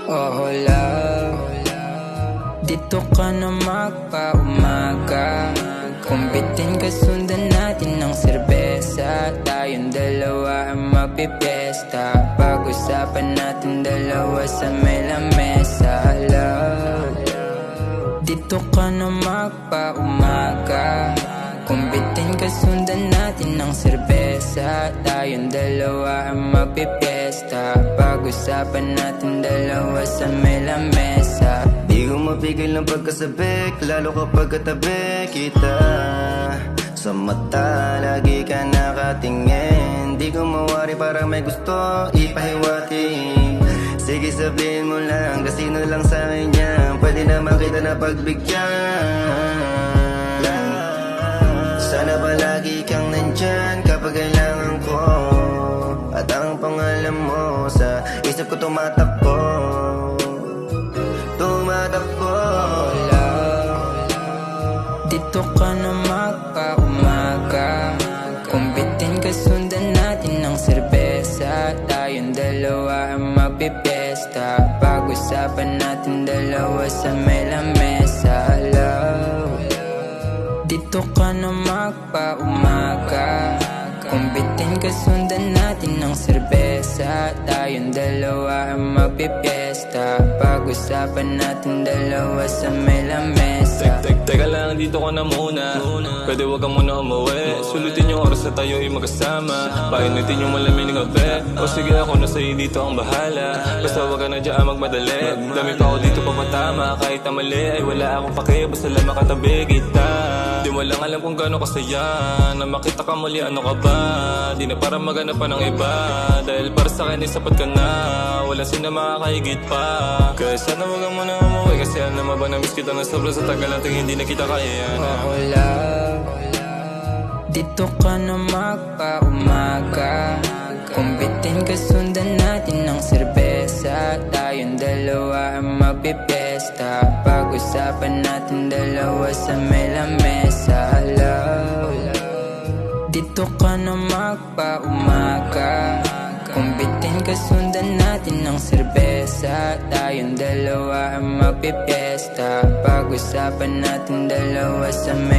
Oh love, dito ka na magpa-umaga. Kumbitin ka, sundan natin ng serbesa. Tayong dalawa ang magpipiesta. Pag-usapan natin dalawa sa may lamesa. Love, dito ka na magpa-umaga. Kumbitin ka, sundan natin ng serbesa. Tayong dalawa ang magpipiesta. Pag-usapan natin dalawa sa may lamesa. Di ko mapigil ng pagkasabik, lalo kapag katabi kita. Sa mata, lagi ka nakatingin. Di ko mawari, parang may gusto ipahiwati. Sige sabihin mo lang, kasino lang sa akin yan. Pwede naman kita na pagbigyan. Sana palagi kang nandyan kapag kailangan ko. At ang pangalan mo sa isip ko tumatakbo. Tumatakbo. Dito ka na magpa-umaga. Kumbitin ka, sundan natin ng serbesa. Tayong dalawa ang magpipiesta. Pag-usapan natin dalawa sa may lamesa. Love, dito ka na magpa-umaga. Kumbitin ka, sundan natin ng serbesa. Tayong dalawa ang magpipiesta. Pag-usapan natin dalawa sa may lamesa. Teka lang, dito ka na muna. Pwede wag ka muna umuwi. Sulitin yung oras na tayo ay magkasama. Painitin yung malamig ng gabi. O sige, ako na sa'yo, dito ang bahala. Basta wag ka na dyan magmadali. Dami pa ako dito papatama. Kahit na mali ay wala akong pake. Basta lang makatabi kita. Di mo lang alam kung gano'n kasaya na makita ka muli, ano ka ba? Di na para maghanap pa ng iba. Dahil para sa akin ay sapat ka na. Wala sina makakahigit pa. Kaya sana wag ka muna umuwi. Kasi alam mo ba, na-miss kita na sobra sa tagal natin hindi na kita kaya yan. Oh love, dito ka na magpa-umaga. Kumbitin ka, sundan natin ng serbesa. Tayong dalawa ang magpipiesta. Pag-usapan natin dalawa sa may lamesa. Love, dito ka na magpa-umaga. Kumbitin ka, sundan natin ng serbesa. Tayong dalawa ang magpipiesta. Pag-usapan natin dalawa sa may